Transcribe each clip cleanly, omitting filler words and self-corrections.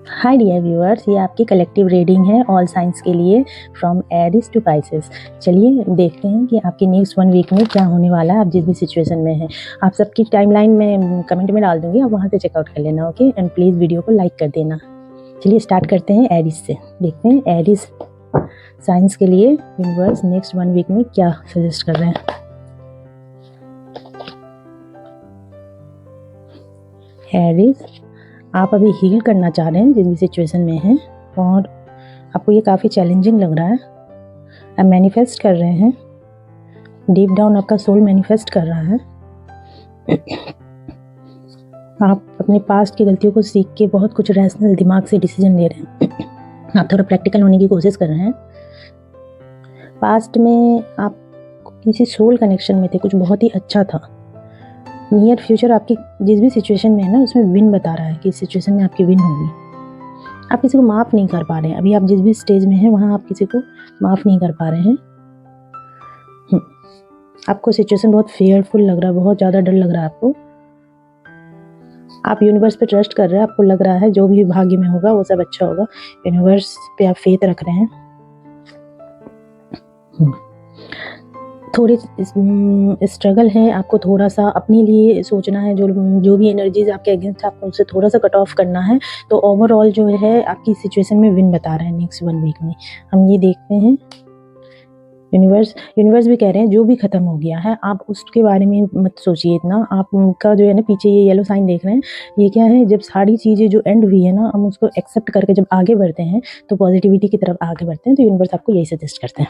Hi dear viewers, ये आपकी collective reading है ऑल साइंस के लिए फ्रॉम एरिस टू पाइसेस। चलिए देखते हैं कि आपके नेक्स्ट 1 वीक में क्या होने वाला है। आप जिस भी सिचुएशन में हैं, आप सबकी टाइमलाइन में कमेंट में डाल दूंगी, आप वहाँ से चेकआउट कर लेना। ओके, एंड प्लीज़ वीडियो को लाइक कर देना। चलिए स्टार्ट करते हैं एरिस से। देखते हैं एरिस साइंस के लिए यूनिवर्स नेक्स्ट 1 वीक में क्या सजेस्ट कर रहे हैं। एरिस, आप अभी हील करना चाह रहे हैं जिस भी सिचुएशन में हैं, और आपको ये काफ़ी चैलेंजिंग लग रहा है। आप मैनिफेस्ट कर रहे हैं, डीप डाउन आपका सोल मैनिफेस्ट कर रहा है। आप अपने पास्ट की गलतियों को सीख के बहुत कुछ रैशनल दिमाग से डिसीजन ले रहे हैं। आप थोड़ा प्रैक्टिकल होने की कोशिश कर रहे हैं। पास्ट में आप किसी सोल कनेक्शन में थे, कुछ बहुत ही अच्छा था। नियर फ्यूचर आपकी जिस भी सिचुएशन में है ना, उसमें विन बता रहा है कि इस सिचुएशन में आपकी विन होगी। आप किसी को माफ़ नहीं कर पा रहे हैं। अभी आप जिस भी स्टेज में हैं वहाँ आप किसी को माफ़ नहीं कर पा रहे हैं। आपको सिचुएशन बहुत फेयरफुल लग रहा है, बहुत ज़्यादा डर लग रहा है आपको। आप यूनिवर्स पे ट्रस्ट कर रहे हैं, आपको लग रहा है जो भी भाग्य में होगा वो सब अच्छा होगा। यूनिवर्स पे आप फेथ रख रहे हैं। थोड़ी स्ट्रगल है, आपको थोड़ा सा अपने लिए सोचना है। जो भी एनर्जीज आपके अगेंस्ट है, आपको उससे थोड़ा सा कट ऑफ करना है। तो ओवरऑल जो है आपकी सिचुएशन में विन बता रहे हैं नेक्स्ट 1 वीक में। हम ये देखते हैं। यूनिवर्स भी कह रहे हैं जो भी ख़त्म हो गया है आप उसके बारे में मत सोचिए इतना। आपका जो है ना, पीछे ये येलो साइन देख रहे हैं, ये क्या है? जब सारी चीज़ें जो एंड हुई है ना, हम उसको एक्सेप्ट करके जब आगे बढ़ते हैं तो पॉजिटिविटी की तरफ आगे बढ़ते हैं। तो यूनिवर्स आपको यही सजेस्ट करते हैं।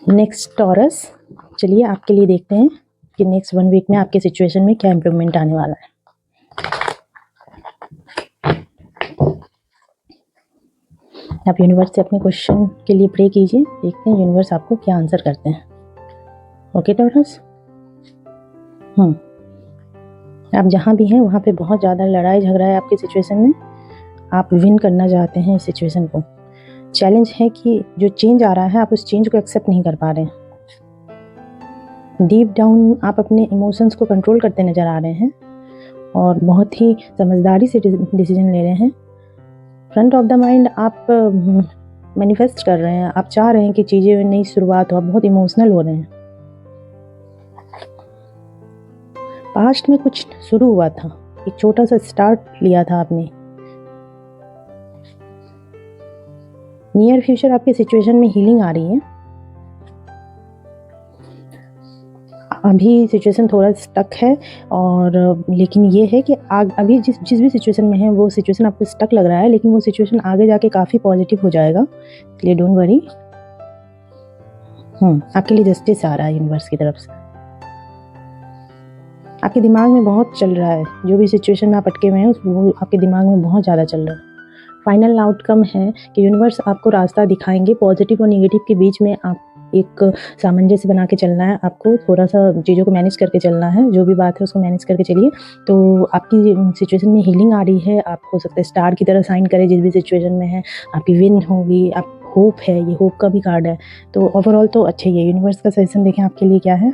नेक्स्ट टॉरस, चलिए आपके लिए देखते हैं कि नेक्स्ट 1 वीक में आपके सिचुएशन में क्या इम्प्रूवमेंट आने वाला है। आप यूनिवर्स से अपने क्वेश्चन के लिए प्रे कीजिए, देखते हैं यूनिवर्स आपको क्या आंसर करते हैं। ओके टॉरस, आप जहाँ भी हैं वहाँ पे बहुत ज़्यादा लड़ाई झगड़ा है आपकी सिचुएशन में। आप विन करना चाहते हैं इस सिचुएशन को। चैलेंज है कि जो चेंज आ रहा है आप उस चेंज को एक्सेप्ट नहीं कर पा रहे हैं। डीप डाउन आप अपने इमोशंस को कंट्रोल करते नज़र आ रहे हैं और बहुत ही समझदारी से डिसीजन ले रहे हैं। फ्रंट ऑफ द माइंड आप मैनिफेस्ट कर रहे हैं, आप चाह रहे हैं कि चीज़ें नई शुरुआत हो। आप बहुत इमोशनल हो रहे हैं। पास्ट में कुछ शुरू हुआ था, एक छोटा सा स्टार्ट लिया था आपने। नियर फ्यूचर आपके सिचुएशन में हीलिंग आ रही है। अभी सिचुएशन थोड़ा स्टक है, और लेकिन ये है कि अभी जिस भी सिचुएशन में है वो सिचुएशन आपको स्टक लग रहा है, लेकिन वो सिचुएशन आगे जाके काफ़ी पॉजिटिव हो जाएगा। इसलिए डोंट वरी। आपके लिए जस्टिस आ रहा है यूनिवर्स की तरफ से। आपके दिमाग में बहुत चल रहा है, जो भी सिचुएशन में आप अटके हुए हैं वो आपके दिमाग में बहुत ज़्यादा चल रहा है। फाइनल आउटकम है कि यूनिवर्स आपको रास्ता दिखाएंगे। पॉजिटिव और नेगेटिव के बीच में आप एक सामंजस्य बना के चलना है। आपको थोड़ा सा चीज़ों को मैनेज करके चलना है। जो भी बात है उसको मैनेज करके चलिए। तो आपकी सिचुएशन में हीलिंग आ रही है। आप हो सकता है स्टार की तरह साइन करें जिस भी सिचुएशन में है, आपकी विन होगी। आप होप है, ये होप का भी कार्ड है। तो ओवरऑल तो अच्छे ही है। यूनिवर्स का सजेशन देखें आपके लिए क्या है।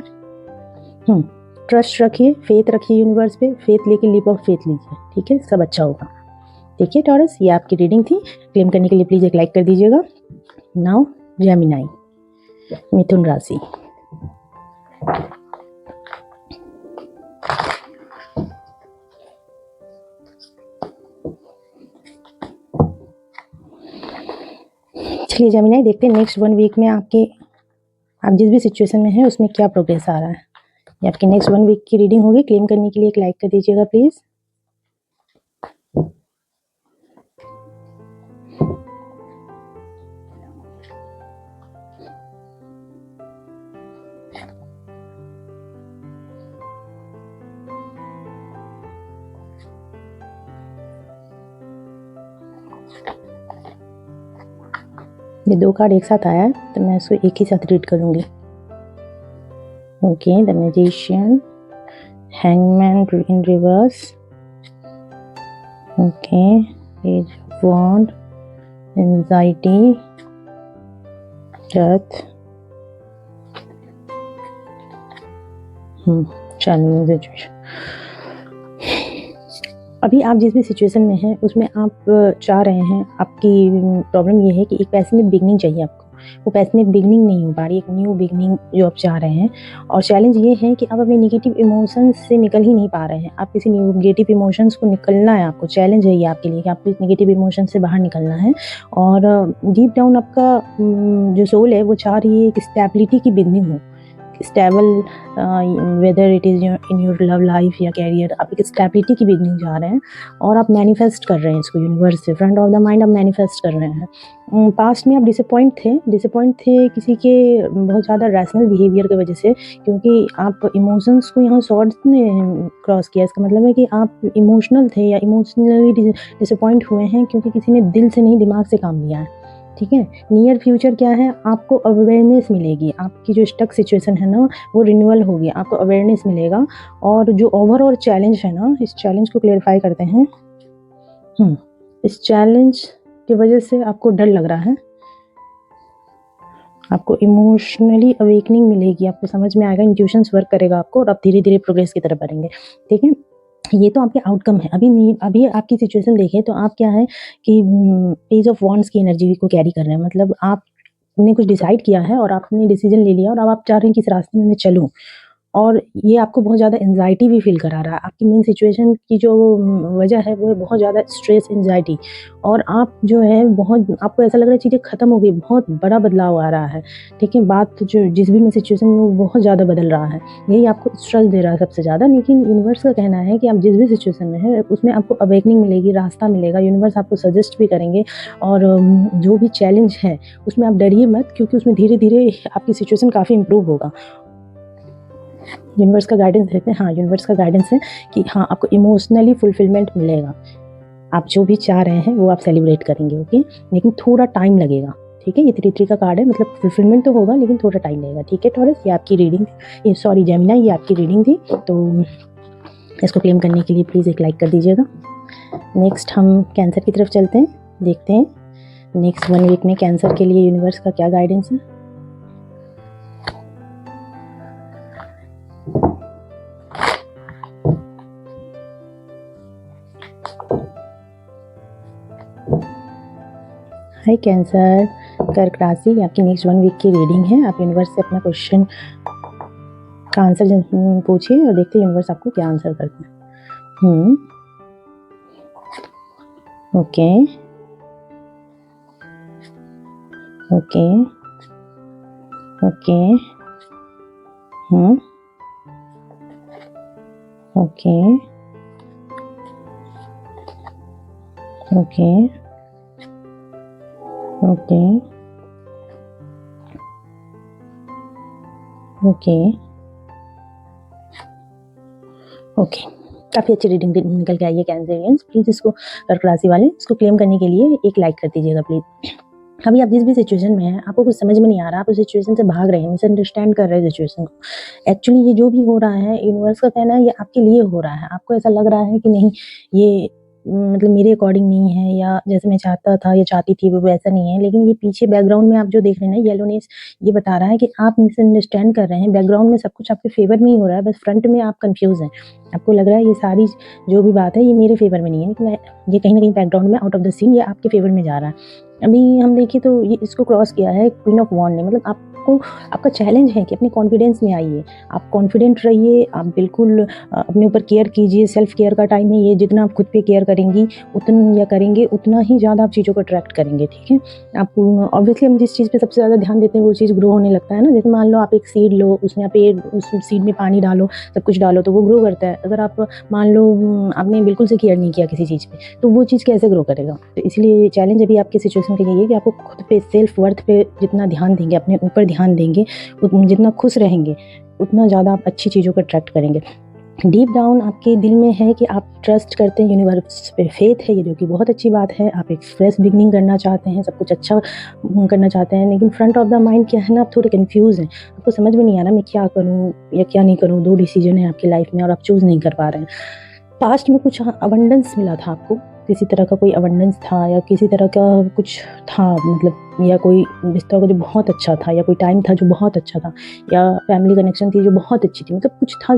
ट्रस्ट रखिए, फेथ रखिए यूनिवर्स पे। फेथ लेके लीप ऑफ फेथ लीजिए, ठीक है, सब अच्छा होगा। देखिए टॉरस, ये आपकी रीडिंग थी। क्लेम करने के लिए प्लीज़ एक लाइक कर दीजिएगा। नाउ जेमिनाई, मिथुन राशि। चलिए जेमिनाई, देखते हैं नेक्स्ट 1 वीक में आप जिस भी सिचुएशन में हैं उसमें क्या प्रोग्रेस आ रहा है। ये आपकी नेक्स्ट 1 वीक की रीडिंग होगी। क्लेम करने के लिए एक लाइक कर दीजिएगा प्लीज़। ये 2 कार्ड एक साथ आया है तो मैं इसको एक ही साथ रीड करूँगी। Okay, the magician, hangman in reverse, okay, page of wand, anxiety, death, challenging situation. अभी आप जिस भी सिचुएशन में हैं उसमें आप चाह रहे हैं, आपकी प्रॉब्लम ये है कि एक पैशनेट बिगिनिंग चाहिए आपको। वो पैशनेट बिगिनिंग नहीं हो पा रही, एक न्यू बिगिनिंग जो आप चाह रहे हैं। और चैलेंज ये है कि आप अपने नेगेटिव इमोशंस से निकल ही नहीं पा रहे हैं। आप किसी नेगेटिव इमोशंस को निकलना है आपको, चैलेंज है ये आपके लिए कि आपको इस नेगेटिव इमोशन से बाहर निकलना है। और डीप डाउन आपका जो सोल है वो चाह रही है कि स्टेबिलिटी की बिगिनिंग हो, stable, whether it is in your love life या कैरियर। आप एक स्टेबिलिटी की बिगनिंग जा रहे हैं और आप मैनिफेस्ट कर रहे हैं इसको यूनिवर्स से, फ्रंट ऑफ द माइंड आप मैनिफेस्ट कर रहे हैं। पास्ट में आप डिसअपॉइंट थे किसी के बहुत ज़्यादा रैशनल बिहेवियर की वजह से, क्योंकि आप इमोशंस को यहाँ सॉर्ट ने क्रॉस किया। इसका मतलब है कि आप इमोशनल थे या इमोशनली डिसअपॉइंट हुए हैं क्योंकि किसी ने दिल से नहीं दिमाग से काम लिया है। ठीक है, नियर फ्यूचर क्या है, आपको अवेयरनेस मिलेगी, आपकी जो स्टक सिचुएशन है ना वो रिन्यूअल होगी, आपको अवेयरनेस मिलेगा। और जो ओवरऑल चैलेंज है ना, इस चैलेंज को क्लेरिफाई करते हैं। इस चैलेंज की वजह से आपको डर लग रहा है, आपको इमोशनली अवेकनिंग मिलेगी, आपको समझ में आएगा, इंट्यूशंस वर्क करेगा आपको और आप धीरे धीरे प्रोग्रेस की तरफ बढ़ेंगे। ठीक है, ये तो आपके आउटकम है। अभी आपकी सिचुएशन देखें तो आप क्या है कि पेज ऑफ वॉन्ड्स की एनर्जी को कैरी कर रहे हैं। मतलब आपने कुछ डिसाइड किया है और आपने डिसीजन ले लिया और अब आप चाह रहे हैं कि इस रास्ते में मैं चलूँ, और ये आपको बहुत ज़्यादा एंग्जाइटी भी फील करा रहा है। आपकी मेन सिचुएशन की जो वजह है वो है बहुत ज़्यादा स्ट्रेस, एंग्जाइटी। और आप जो है बहुत, आपको ऐसा लग रहा है चीज़ें ख़त्म हो गई, बहुत बड़ा बदलाव आ रहा है। ठीक है, बात जो जिस भी में सिचुएशन में वो बहुत ज़्यादा बदल रहा है, यही आपको स्ट्रेस दे रहा है सबसे ज़्यादा। लेकिन यूनिवर्स का कहना है कि आप जिस भी सिचुएशन में है उसमें आपको अवेकनिंग मिलेगी, रास्ता मिलेगा, यूनिवर्स आपको सजेस्ट भी करेंगे। और जो भी चैलेंज है उसमें आप डरिए मत, क्योंकि उसमें धीरे धीरे आपकी सिचुएशन काफ़ी इम्प्रूव होगा। यूनिवर्स का गाइडेंस देखते हैं। हाँ, यूनिवर्स का गाइडेंस है कि हाँ, आपको इमोशनली फुलफिलमेंट मिलेगा। आप जो भी चाह रहे हैं वो आप सेलिब्रेट करेंगे, ओके, लेकिन थोड़ा टाइम लगेगा। ठीक है, ये 3 का कार्ड है, मतलब फुलफिलमेंट तो होगा लेकिन थोड़ा टाइम लगेगा। ठीक है टॉरस, ये आपकी रीडिंग, ये सॉरी जेमिनी, ये आपकी रीडिंग थी। तो इसको क्लेम करने के लिए प्लीज़ एक लाइक कर दीजिएगा। नेक्स्ट हम कैंसर की तरफ चलते हैं, देखते हैं नेक्स्ट 1 वीक में कैंसर के लिए यूनिवर्स का क्या गाइडेंस है। हाय कैंसर, कर्क राशि, आपकी नेक्स्ट 1 वीक की रीडिंग है। आप यूनिवर्स से अपना क्वेश्चन का आंसर पूछिए और देखते हैं यूनिवर्स आपको क्या आंसर करते हैं। Okay okay okay okay okay okay okay okay, काफ़ी अच्छी रीडिंग निकल के आई है कैंसरियंस। प्लीज़ इसको, कर्क राशि वाले, इसको क्लेम करने के लिए एक लाइक कर दीजिएगा प्लीज़। अभी आप जिस भी सिचुएशन में हैं, आपको कुछ समझ में नहीं आ रहा, आप उस सिचुएशन से भाग रहे हैं, मिसअंडरस्टैंड कर रहे हैं सिचुएशन को। एक्चुअली ये जो भी हो रहा है, यूनिवर्स का कहना है ये आपके लिए हो रहा है। आपको ऐसा लग रहा है कि नहीं, ये मतलब मेरे अकॉर्डिंग नहीं है, या जैसे मैं चाहता था या चाहती थी वो वैसा नहीं है। लेकिन ये पीछे बैकग्राउंड में आप जो देख रहे हैं ना, येलोनेस, ये बता रहा है कि आप मिसअंडरस्टैंड कर रहे हैं। बैकग्राउंड में सब कुछ आपके फेवर में ही हो रहा है, बस फ्रंट में आप कंफ्यूज हैं। आपको लग रहा है ये सारी जो भी बात है ये मेरे फेवर में नहीं है, लेकिन ये कहीं ना कहीं बैकग्राउंड में, आउट ऑफ द सीन, ये आपके फेवर में जा रहा है। अभी हम देखें तो ये इसको क्रॉस किया है क्वीन ऑफ वॉन्ड ने। मतलब आपको, आपका चैलेंज है कि अपने कॉन्फिडेंस में आइए, आप कॉन्फिडेंट रहिए, आप बिल्कुल अपने ऊपर केयर कीजिए। सेल्फ केयर का टाइम है ये, जितना आप खुद पे केयर करेंगी उतना या करेंगे उतना ही ज़्यादा आप चीज़ों को अट्रैक्ट करेंगे। ठीक है, आप ऑब्वियसली हम जिस चीज़ पे सबसे ज़्यादा ध्यान देते हैं वो चीज़ ग्रो होने लगता है ना। जैसे मान लो आप एक सीड लो, उसमें आप उस सीड में पानी डालो, सब कुछ डालो तो वो ग्रो करता है। अगर आप मान लो आपने बिल्कुल से केयर नहीं किया किसी चीज़ पे, तो वो चीज़ कैसे ग्रो करेगा। तो इसलिए चैलेंज अभी आपकी सिचुएशन के लिए कि आपको खुद पे, सेल्फ वर्थ पे जितना ध्यान देंगे, अपने ऊपर ध्यान देंगे, जितना खुश रहेंगे उतना ज़्यादा आप अच्छी चीज़ों को अट्रैक्ट करेंगे। डीप डाउन आपके दिल में है कि आप ट्रस्ट करते हैं, यूनिवर्स पे फेथ है, ये जो कि बहुत अच्छी बात है। आप एक फ्रेश बिगनिंग करना चाहते हैं, सब कुछ अच्छा करना चाहते हैं, लेकिन फ्रंट ऑफ द माइंड क्या है ना, आप थोड़े कंफ्यूज हैं। आपको समझ में नहीं आ रहा मैं क्या करूँ या क्या नहीं करूँ। 2 डिसीजन है आपकी लाइफ में और आप चूज़ नहीं कर पा रहे हैं। पास्ट में कुछ अबंडेंस मिला था आपको, किसी तरह का कोई अबंडेंस था या किसी तरह का कुछ था, मतलब या कोई रिश्ता होगा जो बहुत अच्छा था, या कोई टाइम था जो बहुत अच्छा था, या फैमिली कनेक्शन थी जो बहुत अच्छी थी, मतलब कुछ था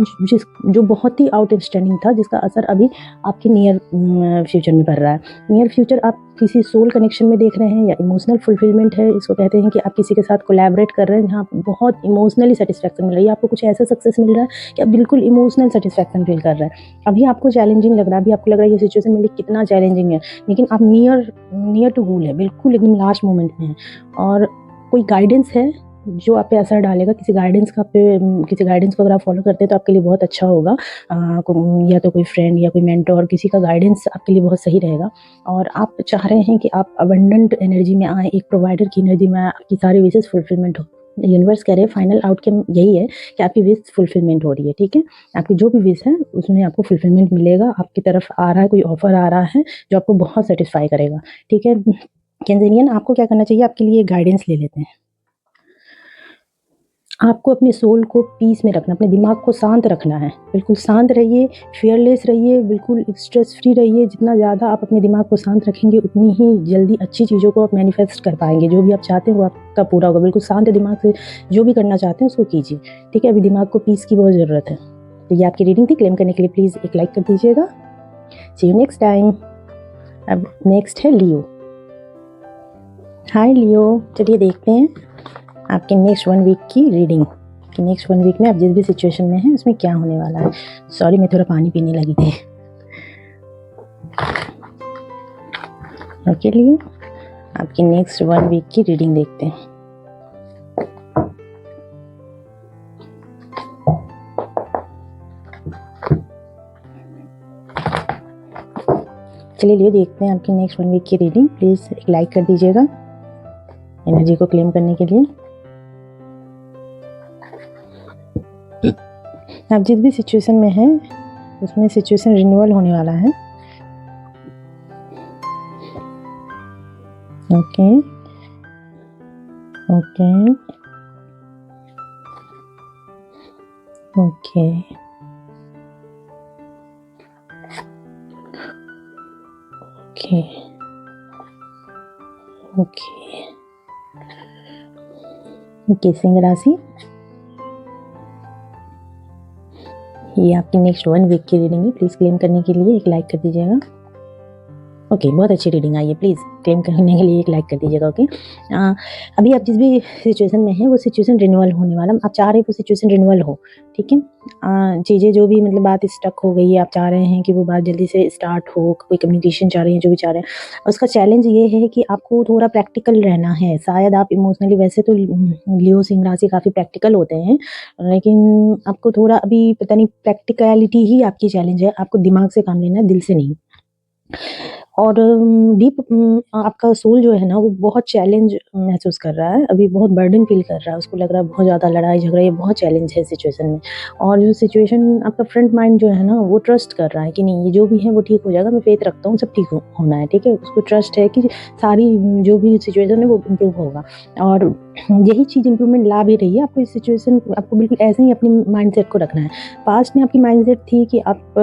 जो बहुत ही आउटस्टैंडिंग था, जिसका असर अभी आपके नियर फ्यूचर में पड़ रहा है। नियर फ्यूचर आप किसी सोल कनेक्शन में देख रहे हैं, या इमोशनल फुलफिलमेंट है, इसको कहते हैं कि आप किसी के साथ कोलैबोरेट कर रहे हैं जहाँ बहुत इमोशनली सेटिस्फैक्शन मिल रही है, आपको कुछ ऐसा सक्सेस मिल रहा है कि आप बिल्कुल इमोशनल सेटिस्फैक्शन फील कर रहे हैं। अभी आपको चैलेंजिंग लग रहा है, अभी आपको लग रहा है ये सिचुएशन मेरे लिए कितना चैलेंजिंग है, लेकिन आप नियर टू गोल है, बिल्कुल एकदम लास्ट मोमेंट में है, और कोई गाइडेंस है जो आप पे असर डालेगा। किसी गाइडेंस को अगर आप फॉलो करते हैं तो आपके लिए बहुत अच्छा होगा। या तो कोई फ्रेंड या कोई मेंटोर, किसी का गाइडेंस आपके लिए बहुत सही रहेगा। और आप चाह रहे हैं कि आप अबंडेंट एनर्जी में आए, एक प्रोवाइडर की एनर्जी में आए, आपकी सारी विशेष फुलफिलमेंट हो। यूनिवर्स कह रहे हैं फाइनल आउटकम यही है कि आपकी विश फुलफिलमेंट हो रही है, ठीक है। आपकी जो भी विश है उसमें आपको फुलफिलमेंट मिलेगा, आपकी तरफ आ रहा है, कोई ऑफर आ रहा है जो आपको बहुत सेटिस्फाई करेगा, ठीक है। कैंसेरियन, आपको क्या करना चाहिए, आपके लिए गाइडेंस ले लेते हैं। आपको अपने सोल को पीस में रखना, अपने दिमाग को शांत रखना है, बिल्कुल शांत रहिए, फियरलेस रहिए, बिल्कुल स्ट्रेस फ्री रहिए। जितना ज़्यादा आप अपने दिमाग को शांत रखेंगे उतनी ही जल्दी अच्छी चीज़ों को आप मैनिफेस्ट कर पाएंगे। जो भी आप चाहते हैं वो आपका पूरा होगा। बिल्कुल शांत दिमाग से जो भी करना चाहते हैं उसको कीजिए, ठीक है। अभी दिमाग को पीस की बहुत ज़रूरत है। तो ये आपकी रीडिंग थी। क्लेम करने के लिए प्लीज़ एक लाइक कर दीजिएगा। सी यू नेक्स्ट टाइम। अब नेक्स्ट है लियो। हाय लियो, चलिए देखते हैं आपके नेक्स्ट 1 वीक की रीडिंग कि नेक्स्ट 1 वीक में आप जिस भी सिचुएशन में हैं उसमें क्या होने वाला है। सॉरी, मैं थोड़ा पानी पीने लगी थी। ओके लियो, आपकी नेक्स्ट 1 वीक की रीडिंग देखते हैं। चलिए लियो, देखते हैं आपकी नेक्स्ट 1 वीक की रीडिंग। प्लीज़ एक लाइक कर दीजिएगा एनर्जी को क्लेम करने के लिए। आप जिस भी सिचुएशन में हैं उसमें सिचुएशन रिन्यूअल होने वाला है। Okay okay okay okay okay okay Singh राशि, ये आपकी नेक्स्ट 1 वीक की रीडिंग है। प्लीज़ क्लेम करने के लिए एक लाइक कर दीजिएगा। ओके बहुत अच्छी रीडिंग आई है। प्लीज़ क्लेम करने के लिए एक लाइक कर दीजिएगा। ओके, अभी आप जिस भी सिचुएशन में हैं वो सिचुएशन रिन्यूअल होने वाला, आप चाह रहे हैं वो सिचुएशन रिन्यूअल हो, ठीक है। चीज़ें जो भी मतलब बात स्टक हो गई है, आप चाह रहे हैं कि वो बात जल्दी से स्टार्ट हो, कोई कम्युनिकेशन चाह रहे हैं, जो भी चाह रहे हैं। उसका चैलेंज ये है कि आपको थोड़ा प्रैक्टिकल रहना है। शायद आप इमोशनली, वैसे तो लियो सिंह राशि काफ़ी प्रैक्टिकल होते हैं, लेकिन आपको थोड़ा अभी पता नहीं, प्रैक्टिकलिटी ही आपकी चैलेंज है। आपको दिमाग से काम लेना है, दिल से नहीं। और डीप आपका सोल जो है ना वो बहुत चैलेंज महसूस कर रहा है, अभी बहुत बर्डन फील कर रहा है। उसको लग रहा है बहुत ज़्यादा लड़ाई झगड़ा, ये बहुत चैलेंज है सिचुएशन में। और जो सिचुएशन आपका फ्रंट माइंड जो है ना वो ट्रस्ट कर रहा है कि नहीं, ये जो भी है वो ठीक हो जाएगा, मैं फेथ रखता हूँ, सब ठीक होना है, ठीक है। उसको ट्रस्ट है कि सारी जो भी सिचुएशन है वो इम्प्रूव होगा, और यही चीज़ इम्प्रूवमेंट ला भी रही है आपको। इस सिचुएशन आपको बिल्कुल ऐसे ही अपनी माइंडसेट को रखना है। पास्ट में आपकी माइंडसेट थी कि आप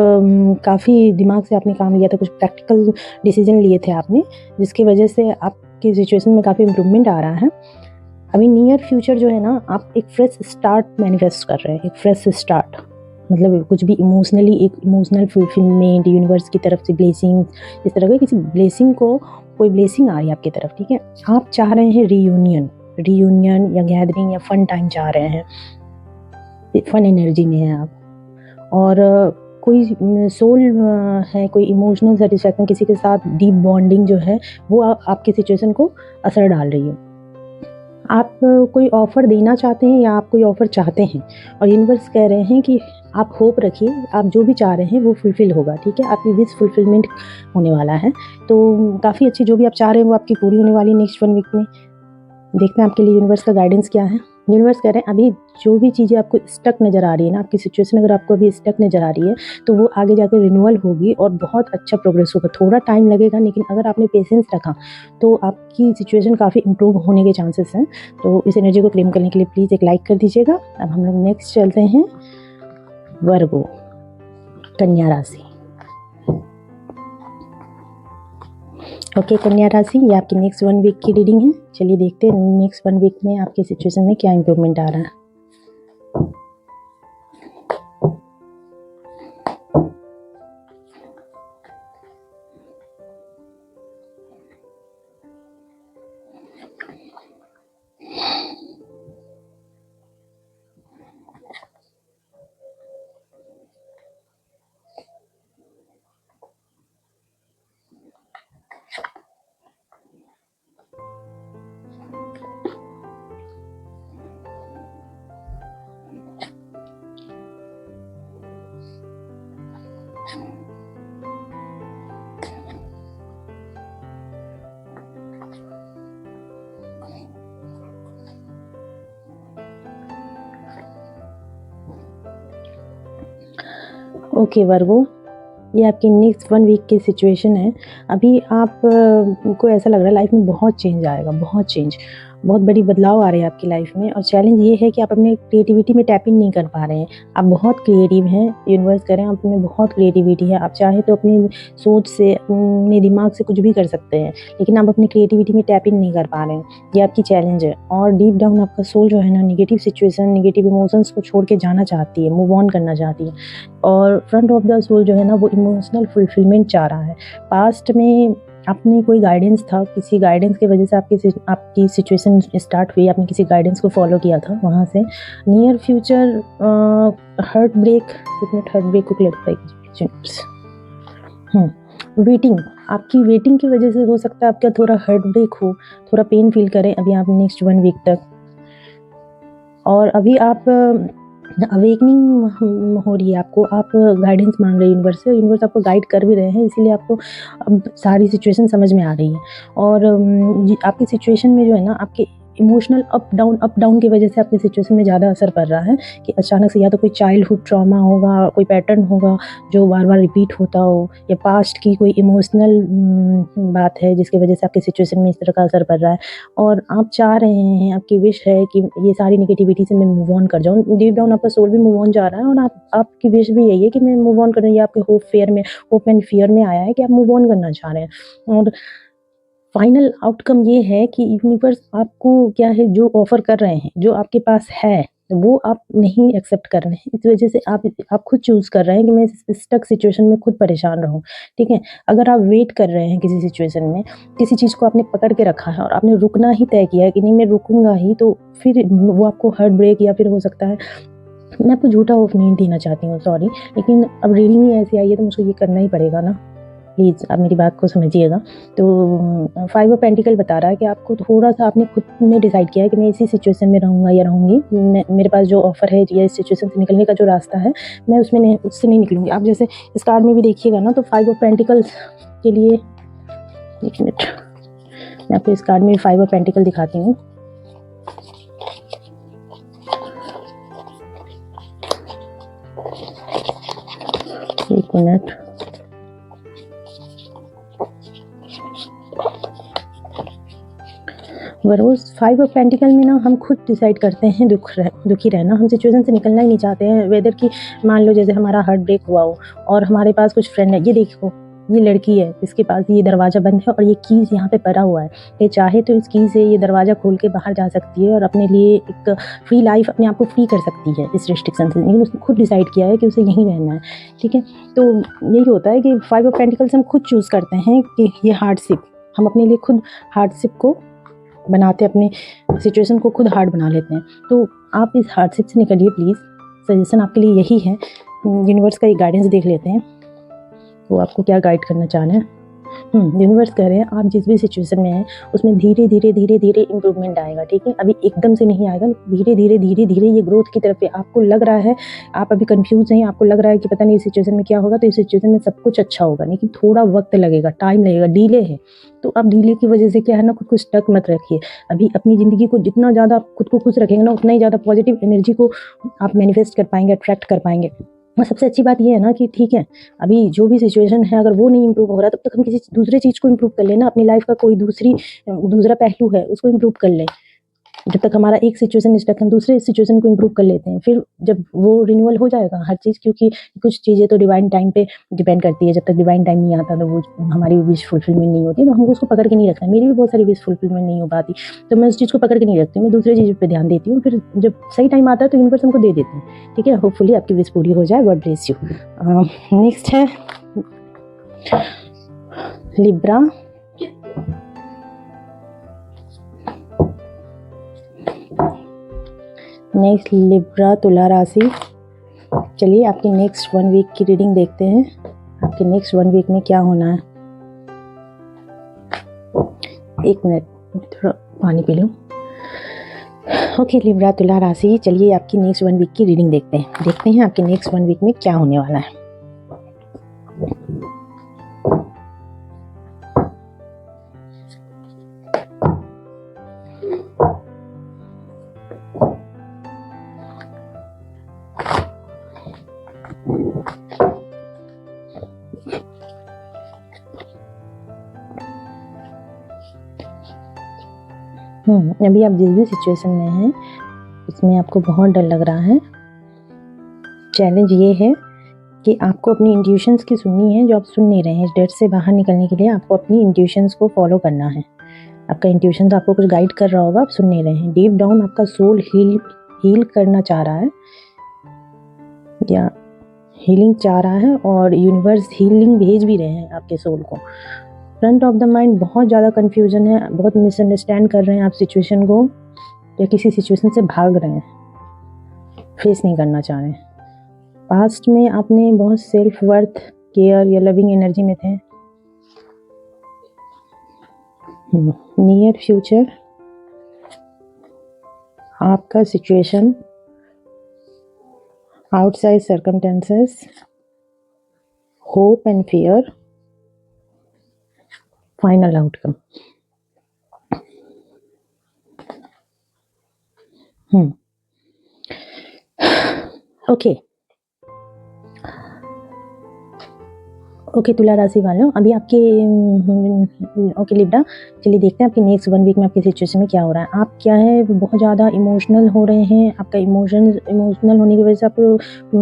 काफ़ी दिमाग से आपने काम लिया था, कुछ प्रैक्टिकल डिसीजन लिए थे आपने, जिसकी वजह से आपकी सिचुएशन में काफ़ी इम्प्रूवमेंट आ रहा है। अभी नियर फ्यूचर जो है ना, आप एक फ्रेश स्टार्ट मैनिफेस्ट कर रहे हैं, एक फ्रेश स्टार्ट, मतलब कुछ भी इमोशनली, एक इमोशनल फुलफिलमेंट, यूनिवर्स की तरफ से ब्लेसिंग, इस तरह के किसी ब्लेसिंग को, कोई ब्लेसिंग आ रही है आपकी तरफ, ठीक है। आप चाह रहे हैं रीयूनियन या गैदरिंग या फन टाइम चाह रहे हैं, फन एनर्जी में हैं आप। और कोई सोल है, कोई इमोशनल सेटिस्फैक्शन, किसी के साथ डीप बॉन्डिंग जो है वो आपकी सिचुएशन को असर डाल रही है। आप कोई ऑफ़र देना चाहते हैं या आप कोई ऑफ़र चाहते हैं, और यूनिवर्स कह रहे हैं कि आप होप रखिए, आप जो भी चाह रहे हैं वो फुलफ़िल होगा, ठीक है। आपकी विश फुलफ़िलमेंट होने वाला है। तो काफ़ी अच्छी, जो भी आप चाह रहे हैं वो आपकी पूरी होने वाली है नेक्स्ट 1 वीक में। देखते हैं आपके लिए यूनिवर्स का गाइडेंस क्या है। यूनिवर्स कह रहे हैं अभी जो भी चीज़ें आपको स्टक नज़र आ रही है ना, आपकी सिचुएशन अगर आपको अभी स्टक नज़र आ रही है तो वो आगे जाकर रिन्यूअल होगी और बहुत अच्छा प्रोग्रेस होगा। थोड़ा टाइम लगेगा, लेकिन अगर आपने पेशेंस रखा तो आपकी सिचुएशन काफ़ी इंप्रूव होने के चांसेस हैं। तो इस एनर्जी को क्लेम करने के लिए प्लीज़ एक लाइक कर दीजिएगा। अब हम लोग नेक्स्ट चलते हैं वर्गो, कन्या राशि। ओके कन्या राशि, ये आपकी नेक्स्ट 1 वीक की रीडिंग है। चलिए देखते हैं नेक्स्ट 1 वीक में आपकी सिचुएशन में क्या इम्प्रूवमेंट आ रहा है। ओके वर्गो, ये आपकी नेक्स्ट 1 वीक की सिचुएशन है। अभी आप को ऐसा लग रहा है लाइफ में बहुत चेंज आएगा, बहुत बड़ी बदलाव आ रहे हैं आपकी लाइफ में। और चैलेंज ये है कि आप अपने क्रिएटिविटी में टैप इन नहीं कर पा रहे हैं। आप बहुत क्रिएटिव हैं, यूनिवर्स कह रहे हैं आप में बहुत क्रिएटिविटी है। आप चाहे तो अपनी सोच से, अपने दिमाग से कुछ भी कर सकते हैं, लेकिन आप अपनी क्रिएटिविटी में टैप इन नहीं कर पा रहे हैं। ये आपकी चैलेंज है। और डीप डाउन आपका सोल जो है ना, नेगेटिव सिचुएशन, नेगेटिव इमोशंस को छोड़ के जाना चाहती है, मूव ऑन करना चाहती है। और फ्रंट ऑफ द सोल जो है ना, वो इमोशनल फुलफिलमेंट चाह रहा है। पास्ट में आपने कोई गाइडेंस था, किसी गाइडेंस की वजह से आपकी सिचुएशन स्टार्ट हुई, आपने किसी गाइडेंस को फॉलो किया था, वहाँ से नियर फ्यूचर हार्ट ब्रेक को क्लैरिफाई कीजिए। वेटिंग, आपकी वेटिंग की वजह से हो सकता है आपका थोड़ा हार्ट ब्रेक हो, थोड़ा पेन फील करें अभी आप नेक्स्ट 1 वीक तक। और अभी आप अवेकनिंग हो रही है आपको, आप गाइडेंस मांग रहे हैं यूनिवर्स से, यूनिवर्स आपको गाइड कर भी रहे हैं, इसीलिए आपको अब सारी सिचुएशन समझ में आ रही है। और आपकी सिचुएशन में जो है ना, आपके इमोशनल अप डाउन की वजह से आपकी सिचुएशन में ज़्यादा असर पड़ रहा है कि अचानक से या तो कोई चाइल्डहुड ट्रॉमा होगा, कोई पैटर्न होगा जो बार बार रिपीट होता हो, या पास्ट की कोई इमोशनल बात है जिसकी वजह से आपकी सिचुएशन में इस तरह का असर पड़ रहा है। और आप चाह रहे हैं, आपकी विश है कि ये सारी नेगेटिविटी से मैं मूव ऑन कर जाऊँ। डीप डाउन आपका सोल भी मूव ऑन चाह रहा है, और आपकी विश भी यही है कि मैं मूव ऑन करूँ। ये आपके होप एंड फियर में आया है कि आप मूव ऑन करना चाह रहे हैं। और फाइनल आउटकम ये है कि यूनिवर्स आपको क्या है, जो ऑफर कर रहे हैं, जो आपके पास है, वो आप नहीं एक्सेप्ट कर रहे हैं। इस वजह से आप खुद चूज़ कर रहे हैं कि मैं इस स्टक सिचुएशन में खुद परेशान रहूं। ठीक है, अगर आप वेट कर रहे हैं किसी सिचुएशन में, किसी चीज़ को आपने पकड़ के रखा है और आपने रुकना ही तय किया है कि नहीं मैं रुकूंगा ही, तो फिर वो आपको हार्ट ब्रेक, या फिर हो सकता है, मैं आपको झूठा होप नहीं देना चाहती हूँ, सॉरी, लेकिन अब रीडिंग ही ऐसी आई है तो मुझको ये करना ही पड़ेगा ना। प्लीज़ आप मेरी बात को समझिएगा। तो 5 ऑफ पेंटिकल बता रहा है कि आपको थोड़ा सा आपने खुद में डिसाइड किया है कि मैं इसी सिचुएशन में रहूँगा या रहूँगी। मेरे पास जो ऑफ़र है या इस सिचुएशन से निकलने का जो रास्ता है, मैं उससे नहीं निकलूँगी। आप जैसे इस कार्ड में भी देखिएगा ना, तो 5 ऑफ पेंटिकल्स के लिए, एक मिनट, मैं आपको इस कार्ड में 5 ऑफ पेंटिकल दिखाती हूँ। एक मिनट, रोज़ 5 ऑफ पेंटिकल में ना हम खुद डिसाइड करते हैं दुखी रहना। हम सिचुएशन से निकलना ही नहीं चाहते हैं। वेदर की, मान लो जैसे हमारा हार्ट ब्रेक हुआ हो और हमारे पास कुछ फ्रेंड है, ये देखो ये लड़की है, इसके पास ये दरवाज़ा बंद है और ये कीज़ यहाँ पे पड़ा हुआ है, ये चाहे तो इस कीज़ से ये दरवाज़ा खोल के बाहर जा सकती है और अपने लिए एक फ्री लाइफ, अपने आप को फ्री कर सकती है इस रिस्ट्रिक्शन से, लेकिन उसने खुद डिसाइड किया है कि उसे यहीं रहना है। ठीक है, तो यही होता है कि 5 ऑफ पेंटिकल्स हम खुद चूज़ करते हैं कि ये हार्डशिप, हम अपने लिए खुद हार्डशिप को बनाते, अपने सिचुएशन को खुद हार्ड बना लेते हैं। तो आप इस हार्डशिप से निकलिए प्लीज़, सजेशन आपके लिए यही है। यूनिवर्स का एक गाइडेंस देख लेते हैं, वो आपको क्या गाइड करना चाह रहे हैं। यूनिवर्स कह रहे हैं आप जिस भी सिचुएशन में हैं उसमें धीरे धीरे इम्प्रूवमेंट आएगा। ठीक है, अभी एकदम से नहीं आएगा, धीरे धीरे ये ग्रोथ की तरफ है। आपको लग रहा है, आप अभी कंफ्यूज हैं, आपको लग रहा है कि पता नहीं इस सिचुएशन में क्या होगा, तो इस सिचुएशन में सब कुछ अच्छा होगा, लेकिन थोड़ा वक्त लगेगा, टाइम लगेगा, डिले है। तो आप डिले की वजह से क्या है ना, खुद को स्टक मत रखिए। अभी अपनी ज़िंदगी को जितना ज़्यादा आप खुद को खुश रखेंगे ना, उतना ही ज़्यादा पॉजिटिव एनर्जी को आप मैनिफेस्ट कर पाएंगे, अट्रैक्ट कर पाएंगे। और सबसे अच्छी बात ये है ना कि ठीक है, अभी जो भी सिचुएशन है, अगर वो नहीं इम्प्रूव हो रहा, तब तक हम किसी दूसरे चीज़ को इम्प्रूव कर लें ना, अपनी लाइफ का कोई दूसरा पहलू है उसको इम्प्रूव कर लें। जब तक हमारा एक सिचुएशन स्टक है, हम दूसरे सिचुएशन को इम्प्रूव कर लेते हैं, फिर जब वो रिन्यूअल हो जाएगा हर चीज़, क्योंकि कुछ चीज़ें तो डिवाइन टाइम पे डिपेंड करती है। जब तक डिवाइन टाइम नहीं आता तो वो हमारी विश फुलफिलमेंट नहीं होती, तो हमको उसको पकड़ के नहीं रखना है। मेरी भी बहुत सारी विश फुलफिलमेंट नहीं हो पाती, तो मैं उस चीज़ को पकड़ के नहीं रखती, मैं दूसरी चीज़ पे ध्यान देती हूँ। फिर जब सही टाइम आता है तो यूनिवर्स हमको दे देते हैं, ठीक है। होपफुली आपकी विश पूरी हो जाए। God bless you. नेक्स्ट है लिब्रा। नेक्स्ट लिब्रा तुला राशि। चलिए आपकी नेक्स्ट 1 वीक की रीडिंग देखते हैं। आपके नेक्स्ट 1 वीक में क्या होना है। एक मिनट, थोड़ा पानी पी लूँ। ओके लिब्रा तुला राशि, चलिए आपकी नेक्स्ट 1 वीक की रीडिंग देखते हैं आपके नेक्स्ट 1 वीक में क्या होने वाला है। अभी आप जिस भी सिचुएशन में हैं उसमें आपको बहुत डर लग रहा है। चैलेंज ये है कि आपको अपनी इंट्यूशंस की सुननी है, जो आप सुन नहीं रहे हैं। इस डर से बाहर निकलने के लिए आपको अपनी इंट्यूशंस को फॉलो करना है। आपका इंट्यूशन आपको कुछ गाइड कर रहा होगा, आप सुन नहीं रहे हैं। डीप डाउन आपका सोल हील करना चाह रहा है या हीलिंग चाह रहा है, और यूनिवर्स हीलिंग भेज भी रहे हैं आपके सोल को। फ्रंट ऑफ द माइंड बहुत ज़्यादा कन्फ्यूजन है, बहुत मिसअंडरस्टैंड कर रहे हैं आप सिचुएशन को, या किसी सिचुएशन से भाग रहे हैं, फेस नहीं करना चाह रहे हैं। पास्ट में आपने बहुत सेल्फ वर्थ, केयर या लविंग एनर्जी में थे। नियर फ्यूचर आपका situation, outside circumstances, hope and fear, final outcome. Okay तुला राशि वालों, अभी आपके ओके लिब्रा, चलिए देखते हैं आपकी नेक्स्ट 1 वीक में आपकी सिचुएशन में क्या हो रहा है। आप क्या है बहुत ज़्यादा इमोशनल हो रहे हैं। आपका इमोशनल होने की वजह से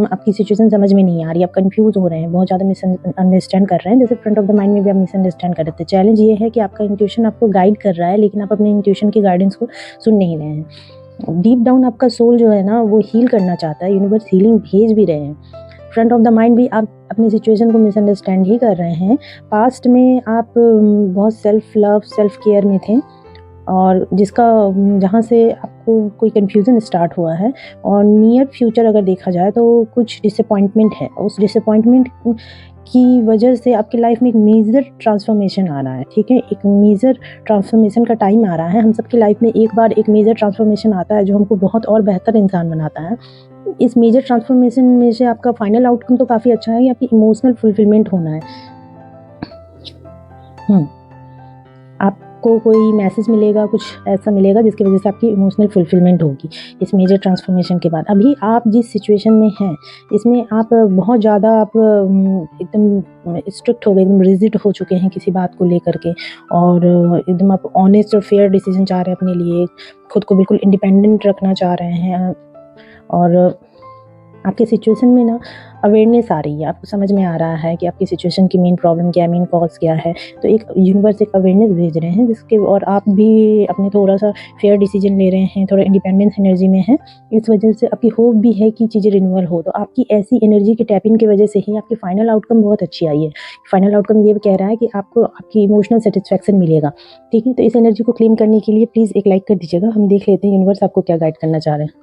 आपकी सिचुएशन समझ में नहीं आ रही, आप कंफ्यूज हो रहे हैं, बहुत ज़्यादा मिसअंडरस्टैंड कर रहे हैं। जैसे फ्रंट ऑफ द माइंड में भी आप मिसअंडरस्टैंड कर रहे थे। चैलेंज ये है कि आपका इंट्यूशन आपको गाइड कर रहा है, लेकिन आप अपने इंट्यूशन की गाइडेंस को सुन नहीं रहे हैं। डीप डाउन आपका सोल जो है ना वो हील करना चाहता है, यूनिवर्स हीलिंग भेज भी रहे हैं। फ्रंट ऑफ द माइंड भी आप अपनी सिचुएशन को मिसअंडरस्टैंड ही कर रहे हैं। पास्ट में आप बहुत सेल्फ लव, सेल्फ केयर में थे, और जहाँ से आपको कोई कन्फ्यूज़न स्टार्ट हुआ है। और नियर फ्यूचर अगर देखा जाए तो कुछ डिसअपॉइंटमेंट है। उस डिसअपॉइंटमेंट की वजह से आपकी लाइफ में एक मेजर ट्रांसफॉर्मेशन आ रहा है, ठीक है। एक मेजर ट्रांसफॉर्मेशन का टाइम आ रहा है। हम सबकी लाइफ में एक बार एक मेजर ट्रांसफॉर्मेशन आता है जो हमको बहुत और बेहतर इंसान बनाता है। इस मेजर ट्रांसफॉर्मेशन में से आपका फाइनल आउटकम तो काफ़ी अच्छा है, ये आपकी इमोशनल फुलफिलमेंट होना है। आपको कोई मैसेज मिलेगा, कुछ ऐसा मिलेगा जिसकी वजह से आपकी इमोशनल फुलफिलमेंट होगी इस मेजर ट्रांसफॉर्मेशन के बाद। अभी आप जिस सिचुएशन में हैं इसमें आप बहुत ज़्यादा आप एकदम स्ट्रिक्ट हो गए, एकदम रिजिड हो चुके हैं किसी बात को लेकर के, और एकदम आप ऑनेस्ट और फेयर डिसीजन चाह रहे हैं अपने लिए, खुद को बिल्कुल इंडिपेंडेंट रखना चाह रहे हैं। और आपके सिचुएशन में ना अवेयरनेस आ रही है, आपको समझ में आ रहा है कि आपकी सिचुएशन की मेन प्रॉब्लम क्या है, मेन कॉज क्या है। तो एक यूनिवर्स एक अवेयरनेस भेज रहे हैं जिसके, और आप भी अपने थोड़ा सा फेयर डिसीजन ले रहे हैं, थोड़ा इंडिपेंडेंस एनर्जी में है। इस वजह से आपकी होप भी है कि चीज़ें रिन्यूअल हो। तो आपकी ऐसी एनर्जी की टैपिंग की वजह से ही आपकी फाइनल आउटकम बहुत अच्छी आई है। फाइनल आउटकम ये कह रहा है कि आपको आपकी इमोशनल सेटिस्फैक्शन मिलेगा, ठीक है। तो इस एनर्जी को क्लेम करने के लिए प्लीज़ एक लाइक कर दीजिएगा। हम देख लेते हैं यूनिवर्स आपको क्या गाइड करना चाह रहे हैं।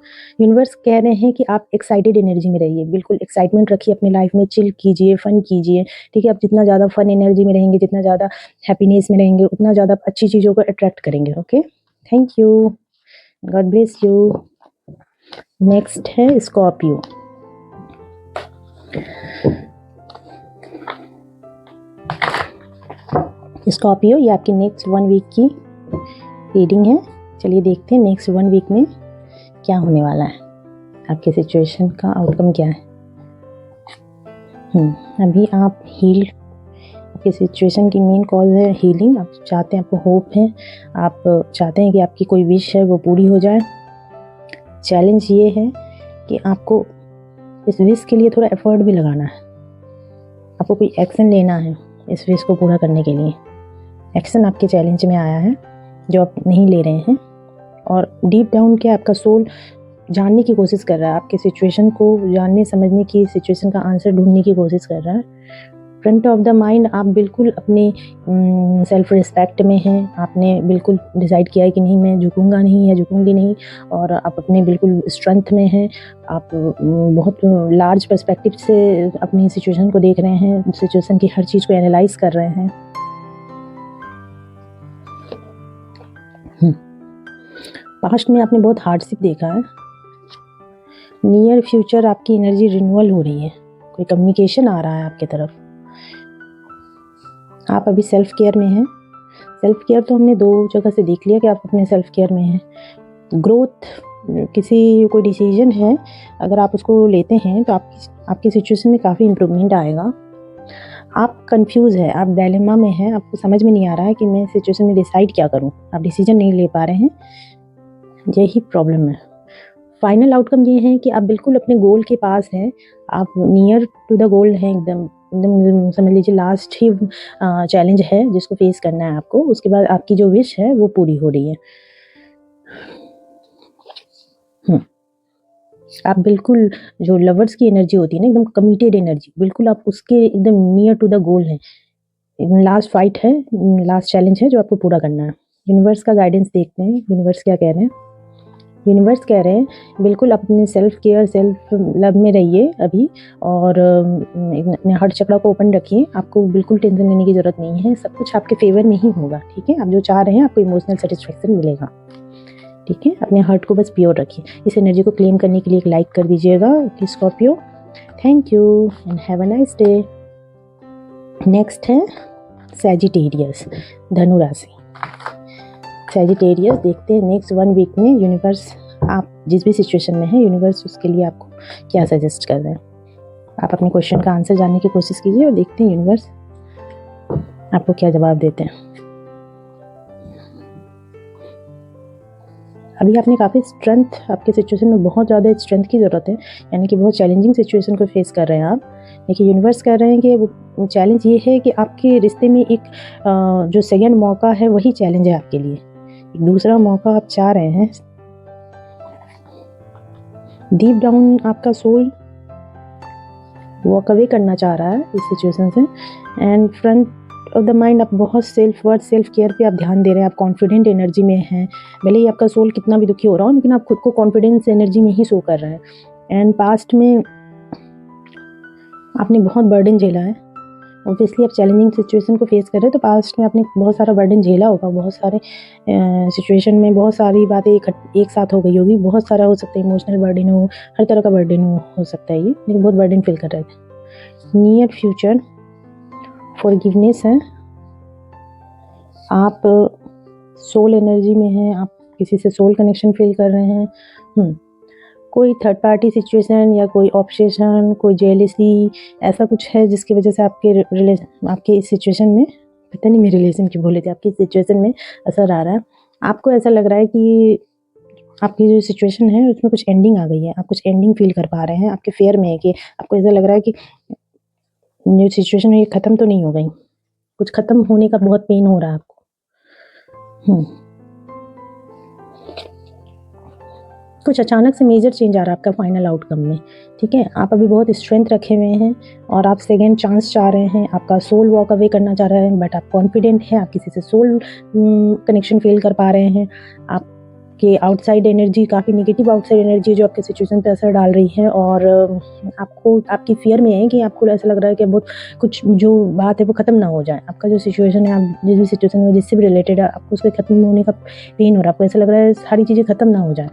यूनिवर्स कह रहे हैं कि आप एक्साइटेड एनर्जी में रहिए, बिल्कुल एक्साइटमेंट रखिए अपनी लाइफ में, चिल कीजिए, फन कीजिए, ठीक है। आप जितना ज़्यादा फन एनर्जी में रहेंगे, जितना ज़्यादा हैप्पीनेस में रहेंगे, उतना ज़्यादा अच्छी चीज़ों को अट्रैक्ट करेंगे। Okay, thank you, God bless you. Next है स्कॉर्पियो। स्कॉर्पियो, ये आपकी नेक्स्ट 1 वीक की रीडिंग है। चलिए देखते हैं नेक्स्ट 1 वीक में क्या होने वाला है, आपके सिचुएशन का आउटकम क्या है। अभी आप आपकी सिचुएशन की मेन कॉज है हीलिंग। आप चाहते हैं, आपको होप है, आप चाहते हैं कि आपकी कोई विश है वो पूरी हो जाए। चैलेंज ये है कि आपको इस विश के लिए थोड़ा एफर्ट भी लगाना है, आपको कोई एक्शन लेना है इस विश को पूरा करने के लिए। एक्शन आपके चैलेंज में आया है जो आप नहीं ले रहे हैं, और डीप डाउन के आपका सोल जानने की कोशिश कर रहा है, आपके सिचुएशन को जानने समझने की, सिचुएशन का आंसर ढूंढने की कोशिश कर रहा है। फ्रंट ऑफ द माइंड आप बिल्कुल अपने सेल्फ रिस्पेक्ट में हैं, आपने बिल्कुल डिसाइड किया है कि नहीं, मैं झुकूंगा नहीं या झुकूंगी नहीं, और आप अपने बिल्कुल स्ट्रेंथ में हैं। आप बहुत लार्ज पर्सपेक्टिव से अपनी सिचुएशन को देख रहे हैं, सिचुएशन की हर चीज़ को एनालाइज कर रहे हैं। पास्ट में आपने बहुत हार्डशिप देखा है। नियर फ्यूचर आपकी एनर्जी रिन्यूअल हो रही है, कोई कम्युनिकेशन आ रहा है आपकी तरफ। आप अभी सेल्फ केयर में हैं। सेल्फ केयर तो हमने 2 जगह से देख लिया कि आप अपने सेल्फ केयर में हैं। ग्रोथ, किसी कोई डिसीजन है, अगर आप उसको लेते हैं तो आपकी सिचुएशन में काफ़ी इम्प्रूवमेंट आएगा। आप कंफ्यूज है, आप डायलेमा में हैं, आपको समझ में नहीं आ रहा है कि मैं सिचुएशन में डिसाइड क्या करूं, आप डिसीजन नहीं ले पा रहे हैं, यही प्रॉब्लम है। फाइनल आउटकम ये है कि आप बिल्कुल अपने गोल के पास हैं, आप नियर टू द गोल हैं, एकदम एकदम समझ लीजिए लास्ट ही चैलेंज है जिसको फेस करना है आपको। उसके बाद आपकी जो विश है वो पूरी हो रही है। आप बिल्कुल, जो लवर्स की एनर्जी होती है ना, एकदम कमिटेड एनर्जी, बिल्कुल आप उसके एकदम नियर टू द गोल हैं। लास्ट फाइट है, लास्ट चैलेंज है जो आपको पूरा करना है। यूनिवर्स का गाइडेंस देखते हैं, यूनिवर्स क्या कह रहे हैं। यूनिवर्स कह रहे हैं बिल्कुल अपने सेल्फ केयर, सेल्फ लव में रहिए अभी, और अपने हार्ट चक्र को ओपन रखिए। आपको बिल्कुल टेंशन लेने की ज़रूरत नहीं है, सब कुछ आपके फेवर में ही होगा, ठीक है। आप जो चाह रहे हैं आपको इमोशनल सेटिस्फेक्शन मिलेगा, ठीक है। अपने हार्ट को बस प्योर रखिए। इस एनर्जी को क्लेम करने के लिए एक लाइक कर दीजिएगा, Scorpio. Thank you and have a nice day. Next है सैजिटेरियस, धनु राशि। सैजिटेरियस, देखते हैं नेक्स्ट 1 वीक में यूनिवर्स, आप जिस भी सिचुएशन में हैं, यूनिवर्स उसके लिए आपको क्या सजेस्ट कर रहे हैं। आप अपने क्वेश्चन का आंसर जानने की कोशिश कीजिए और देखते हैं यूनिवर्स आपको क्या जवाब देते हैं। अभी आपने काफ़ी स्ट्रेंथ, आपके सिचुएशन में बहुत ज़्यादा स्ट्रेंथ की ज़रूरत है, यानी कि बहुत चैलेंजिंग सिचुएशन को फेस कर रहे हैं आप। देखिए यूनिवर्स कह रहे हैं कि वो चैलेंज ये है कि आपके रिश्ते में एक जो सेकंड मौका है वही चैलेंज है आपके लिए। एक दूसरा मौका आप चाह रहे हैं। डीप डाउन आपका सोल वॉक अवे करना चाह रहा है इस सिचुएशन से, and front of the mind आप बहुत सेल्फ वर्थ, सेल्फ केयर पे आप ध्यान दे रहे हैं। आप कॉन्फिडेंट एनर्जी में हैं, भले ही आपका सोल कितना भी दुखी हो रहा हो, लेकिन आप खुद को कॉन्फिडेंस एनर्जी में ही शो कर रहे हैं। एंड पास्ट में आपने बहुत बर्डन झेला है, ऑब्वियसली आप चैलेंजिंग सिचुएशन को फेस कर रहे हैं, तो पास्ट में आपने बहुत सारा बर्डन झेला होगा, बहुत सारे सिचुएशन में बहुत सारी बातें एक साथ हो गई होगी, बहुत सारा हो सकता है, इमोशनल बर्डन हो, हर तरह का बर्डन हो सकता है ये, लेकिन बहुत बर्डन फील कर रहे थे। नियर फ्यूचर फॉरगिवनेस है, आप सोल एनर्जी में हैं, आप किसी से सोल कनेक्शन फील कर रहे हैं। कोई थर्ड पार्टी सिचुएशन या कोई ऑब्सेशन, कोई जेलसी, ऐसा कुछ है जिसकी वजह से आपके इस सिचुएशन में, पता नहीं मैं रिलेशन की बोले थे, आपकी सिचुएशन में असर आ रहा है। आपको ऐसा लग रहा है कि आपकी जो सिचुएशन है उसमें कुछ एंडिंग आ गई है, आप कुछ एंडिंग फील कर पा रहे हैं, आपके फेयर में है कि आपको ऐसा लग रहा है कि जो सिचुएशन है ये ख़त्म तो नहीं हो गई, कुछ ख़त्म होने का बहुत पेन हो रहा है आपको। कुछ अचानक से मेजर चेंज आ रहा है आपका फाइनल आउटकम में, ठीक है। आप अभी बहुत स्ट्रेंथ रखे हुए हैं और आप सेकेंड चांस चाह रहे हैं, आपका सोल वॉक अवे करना चाह रहे हैं, बट आप कॉन्फिडेंट हैं, आप किसी से सोल कनेक्शन फील कर पा रहे हैं। आपके आउटसाइड एनर्जी काफ़ी नेगेटिव आउटसाइड एनर्जी जो आपके सिचुएशन पे असर डाल रही है, और आपको आपकी फियर में है कि आपको ऐसा लग रहा है कि बहुत कुछ जो बात है वो ख़त्म ना हो जाए। आपका जो सिचुएशन है, आप जिस भी सिचुएशन में जिससे भी रिलेटेड है, आपको उसके ख़त्म होने का पेन हो रहा है, आपको ऐसा लग रहा है सारी चीज़ें ख़त्म ना हो जाए।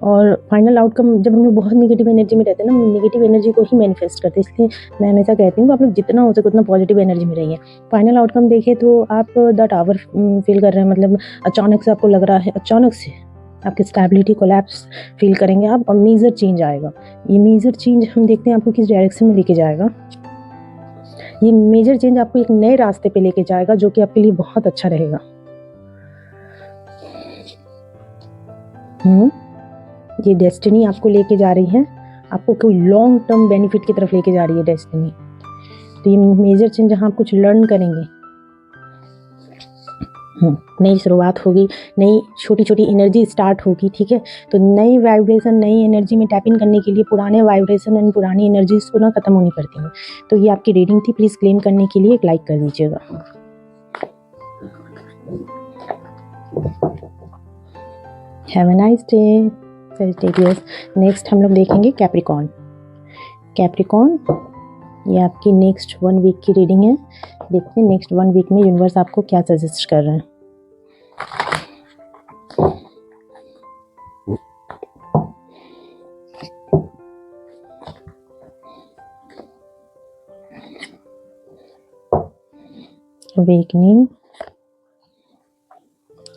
और फाइनल आउटकम, जब हम लोग बहुत नेगेटिव एनर्जी में रहते हैं ना, हम नेगेटिव एनर्जी को ही मैनिफेस्ट करते हैं, इसलिए मैं हमेशा कहती हूँ कि आप लोग जितना हो सके उतना पॉजिटिव एनर्जी में रहिए। फाइनल आउटकम देखें तो आप द टावर फील कर रहे हैं, मतलब अचानक से आपको लग रहा है, अचानक से आपकी स्टेबिलिटी कोलैप्स फील करेंगे आप, और मेजर चेंज आएगा। ये मेजर चेंज हम देखते हैं आपको किस डायरेक्शन में लेके जाएगा। ये मेजर चेंज आपको एक नए रास्ते पे लेके जाएगा जो कि आपके लिए बहुत अच्छा रहेगा। ये डेस्टिनी आपको लेके जा रही है, आपको कोई लॉन्ग टर्म बेनिफिट की तरफ लेके जा रही है डेस्टिनी। तो ये मेजर चेंज जहाँ आप कुछ लर्न करेंगे, नई शुरुआत होगी, नई छोटी छोटी एनर्जी स्टार्ट होगी, ठीक है। तो नई वाइब्रेशन, नई एनर्जी में टैप इन करने के लिए पुराने वाइब्रेशन एंड पुरानी एनर्जीज को ना ख़त्म होनी पड़ती हैं। तो ये आपकी रीडिंग थी, प्लीज़ क्लेम करने के लिए एक लाइक कर दीजिएगा। Have a nice day Sagittarius. Next हम लोग देखेंगे कैप्रिकॉर्न। कैप्रिकॉर्न, ये आपकी नेक्स्ट 1 वीक की रीडिंग है। देखते हैं नेक्स्ट 1 वीक में यूनिवर्स आपको क्या सजेस्ट कर रहे हैं। Awakening,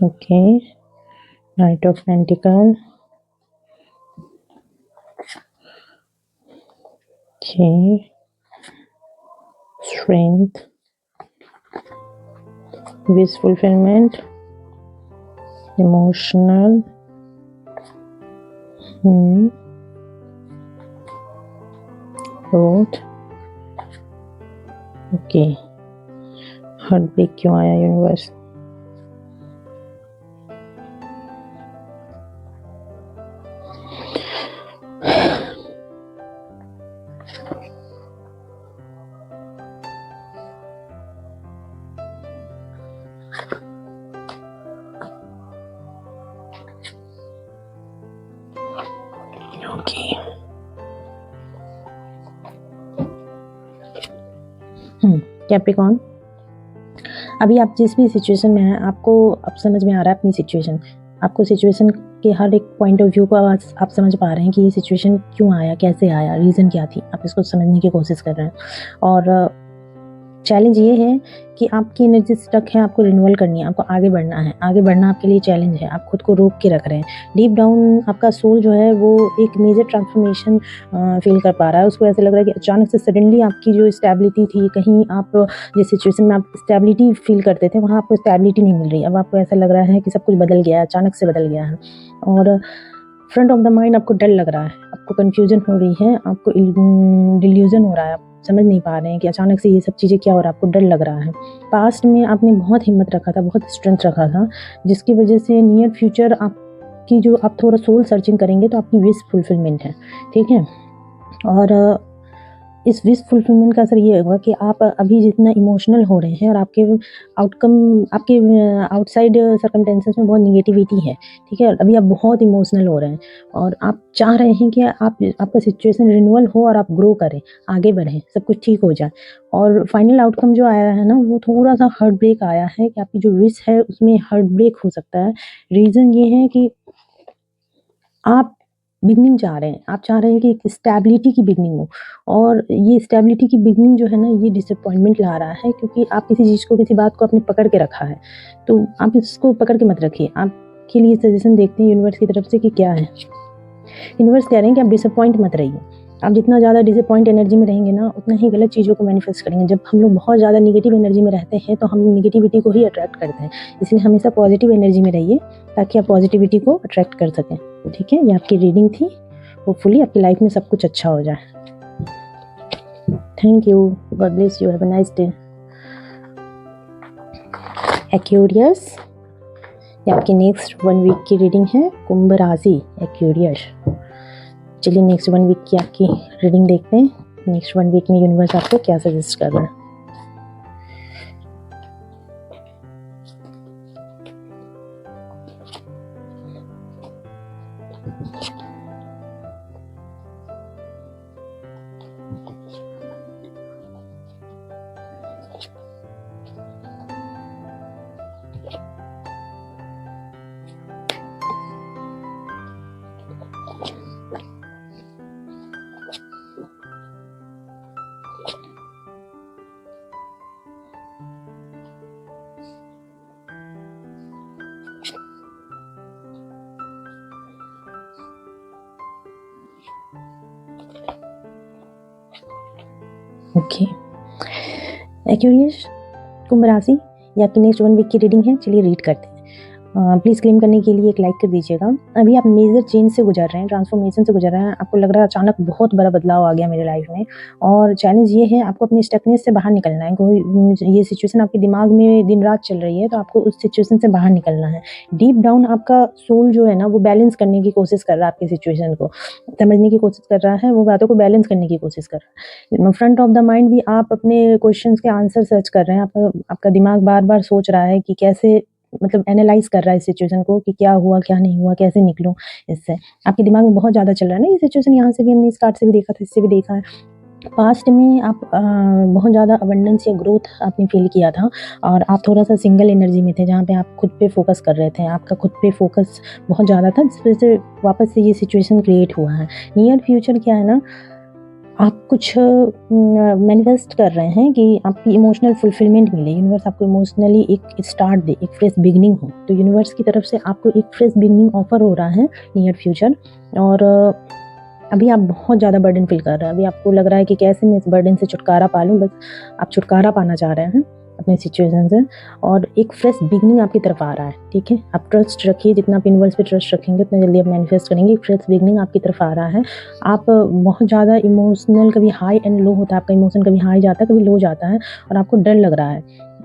okay, Knight of Pentacles, okay, Strength, Wish Fulfillment, Emotional, Growth, okay, Heartbreak क्यों आया यूनिवर्स? कैप्रिकॉर्न, अभी आप जिस भी सिचुएशन में हैं, आपको अब समझ में आ रहा है अपनी सिचुएशन। आपको सिचुएशन के हर एक पॉइंट ऑफ व्यू को आप समझ पा रहे हैं कि ये सिचुएशन क्यों आया, कैसे आया, रीज़न क्या थी। आप इसको समझने की कोशिश कर रहे हैं। और चैलेंज ये है कि आपकी एनर्जी स्टक है, आपको रिन्यूअल करनी है, आपको आगे बढ़ना है। आगे बढ़ना आपके लिए चैलेंज है, आप खुद को रोक के रख रहे हैं। डीप डाउन आपका सोल जो है वो एक मेजर ट्रांसफॉर्मेशन फील कर पा रहा है। उसको ऐसा लग रहा है कि अचानक से सडनली आपकी जो स्टेबिलिटी थी, कहीं आप जिस सिचुएशन में आप स्टेबिलिटी फील करते थे वहाँ आपको स्टेबिलिटी नहीं मिल रही। अब आपको ऐसा लग रहा है कि सब कुछ बदल गया है, अचानक से बदल गया है। और फ्रंट ऑफ द माइंड आपको डर लग रहा है, आपको कन्फ्यूजन हो रही है, आपको डिल्यूजन हो रहा है, समझ नहीं पा रहे हैं कि अचानक से ये सब चीज़ें क्या हो रहा है, आपको डर लग रहा है। पास्ट में आपने बहुत हिम्मत रखा था, बहुत स्ट्रेंथ रखा था, जिसकी वजह से नियर फ्यूचर आपकी जो आप थोड़ा सोल सर्चिंग करेंगे तो आपकी विश फुलफिलमेंट है, ठीक है। और इस विश फुलफिलमेंट का असर ये होगा कि आप अभी जितना इमोशनल हो रहे हैं और आपके आउटकम, आपके आउटसाइड सर्कमटेंसेस में बहुत निगेटिविटी है, ठीक है। अभी आप बहुत इमोशनल हो रहे हैं और आप चाह रहे हैं कि आपका सिचुएशन रिन्यूअल हो और आप ग्रो करें, आगे बढ़ें, सब कुछ ठीक हो जाए। और फाइनल आउटकम जो आया है ना, वो थोड़ा सा हार्ट ब्रेक आया है कि आपकी जो विश है उसमें हार्ट ब्रेक हो सकता है। रीज़न ये है कि आप बिगनिंग चाह रहे हैं, आप चाह रहे हैं कि एक स्टेबिलिटी की बिगनिंग हो, और ये स्टेबिलिटी की बिगनिंग जो है ना, ये डिसअपॉइंटमेंट ला रहा है, क्योंकि आप किसी चीज़ को, किसी बात को आपने पकड़ के रखा है। तो आप इसको पकड़ के मत रखिए। आपके लिए सजेशन देखते हैं यूनिवर्स की तरफ से कि क्या है। यूनिवर्स कह रहे हैं कि आप डिसअपॉइंट मत रहिए। आप जितना ज़्यादा डिसअपॉइंट एनर्जी में रहेंगे ना, उतना ही गलत चीज़ों को मैनिफेस्ट करेंगे। जब हम लोग बहुत ज़्यादा नेगेटिव एनर्जी में रहते हैं तो हम नेगेटिविटी को ही अट्रैक्ट करते हैं। इसलिए हमेशा पॉजिटिव एनर्जी में रहिए ताकि आप पॉजिटिविटी को अट्रैक्ट कर सकें, ठीक है। ये आपकी रीडिंग थी। होपफुली आपकी लाइफ में सब कुछ अच्छा हो जाए। Thank you, God bless you, have a nice day. Aquarius, ये आपकी नेक्स्ट 1 वीक की रीडिंग है। कुंभ राशि, एक्वेरियस। चलिए नेक्स्ट 1 वीक की आपकी रीडिंग देखते हैं। नेक्स्ट 1 वीक में यूनिवर्स आपको क्या सजेस्ट कर रहा है। ओके, एक्यूरियस कुंभ राशि ये आपकी नेक्स्ट 1 वीक की रीडिंग है। चलिए रीड करते हैं। प्लीज़ क्लेम करने के लिए एक लाइक कर दीजिएगा। अभी आप मेजर चेंज से गुजर रहे हैं, ट्रांसफॉर्मेशन से गुजर रहे हैं। आपको लग रहा है अचानक बहुत बड़ा बदलाव आ गया मेरे लाइफ में, और चैलेंज ये है आपको अपनी स्टकनेस से बाहर निकलना है। कोई ये सिचुएशन आपके दिमाग में दिन रात चल रही है, तो आपको उस सिचुएशन से बाहर निकलना है। डीप डाउन आपका सोल जो है ना, वो बैलेंस करने की कोशिश कर रहा है, आपकी सिचुएशन को समझने की कोशिश कर रहा है, वो बातों को बैलेंस करने की कोशिश कर रहा है। फ्रंट ऑफ द माइंड भी आप अपने क्वेश्चंस के आंसर सर्च कर रहे हैं। आपका दिमाग बार बार सोच रहा है कि कैसे, मतलब एनालाइज कर रहा है इस सिचुएशन को कि क्या हुआ क्या नहीं हुआ, कैसे निकलूं इससे। आपके दिमाग में बहुत ज़्यादा चल रहा है ना ये सिचुएशन। यहाँ से भी हमने इस कार्ड से भी देखा था, इससे भी देखा है। पास्ट में आप बहुत ज़्यादा अबंडेंस या ग्रोथ आपने फील किया था, और आप थोड़ा सा सिंगल एनर्जी में थे, जहाँ पे आप खुद पे फोकस कर रहे थे। आपका खुद पे फोकस बहुत ज़्यादा था, जिस वजह से वापस से ये सिचुएशन क्रिएट हुआ है। नियर फ्यूचर क्या है ना, आप कुछ मैनिफेस्ट कर रहे हैं कि आपकी इमोशनल फुलफिलमेंट मिले। यूनिवर्स आपको इमोशनली एक स्टार्ट दे, एक फ्रेश बिगनिंग हो। तो यूनिवर्स की तरफ से आपको एक फ्रेश बिगनिंग ऑफर हो रहा है नियर फ्यूचर। और अभी आप बहुत ज़्यादा बर्डन फील कर रहे हैं। अभी आपको लग रहा है कि कैसे मैं इस बर्डन से छुटकारा पा लूँ। बस आप छुटकारा पाना चाह रहे हैं अपनी सिचुएशन से, और एक फ्रेश बिगनिंग आपकी तरफ आ रहा है। ठीक है, आप ट्रस्ट रखिए। जितना आप यूनिवर्स पे ट्रस्ट रखेंगे उतना जल्दी आप मैनिफेस्ट करेंगे। एक फ्रेश बिगनिंग आपकी तरफ आ रहा है। आप बहुत ज़्यादा इमोशनल, कभी हाई एंड लो होता है आपका इमोशन, कभी हाई जाता है कभी लो जाता है, और आपको डर लग रहा है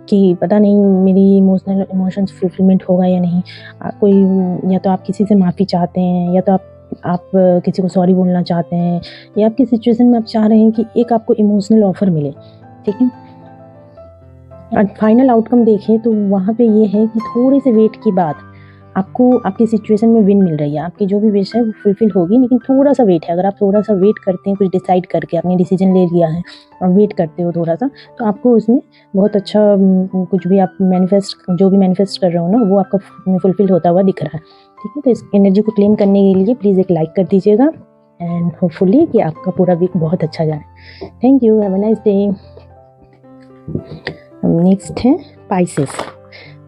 कि पता नहीं मेरी इमोशंस फुलफिलमेंट होगा या नहीं। कोई, या तो आप किसी से माफ़ी चाहते हैं, या तो आप किसी को सॉरी बोलना चाहते हैं, या आपकी सिचुएशन में आप चाह रहे हैं कि एक आपको इमोशनल ऑफर मिले। ठीक है, और फाइनल आउटकम देखें तो वहाँ पे ये है कि थोड़े से वेट के बाद आपको आपकी सिचुएशन में विन मिल रही है। आपकी जो भी विश है वो फुलफिल होगी, लेकिन थोड़ा सा वेट है। अगर आप थोड़ा सा वेट करते हैं, कुछ डिसाइड करके आपने डिसीजन ले लिया है और वेट करते हो थोड़ा सा, तो आपको उसमें बहुत अच्छा कुछ भी आप जो भी मैनिफेस्ट कर रहे हो ना, वो आपका फुलफिल होता हुआ दिख रहा है। ठीक है, तो इस एनर्जी को क्लेम करने के लिए प्लीज़ एक लाइक कर दीजिएगा, एंड होपफुली कि आपका पूरा वीक बहुत अच्छा जाए। Thank you, have a nice day. Next है पाइसेस।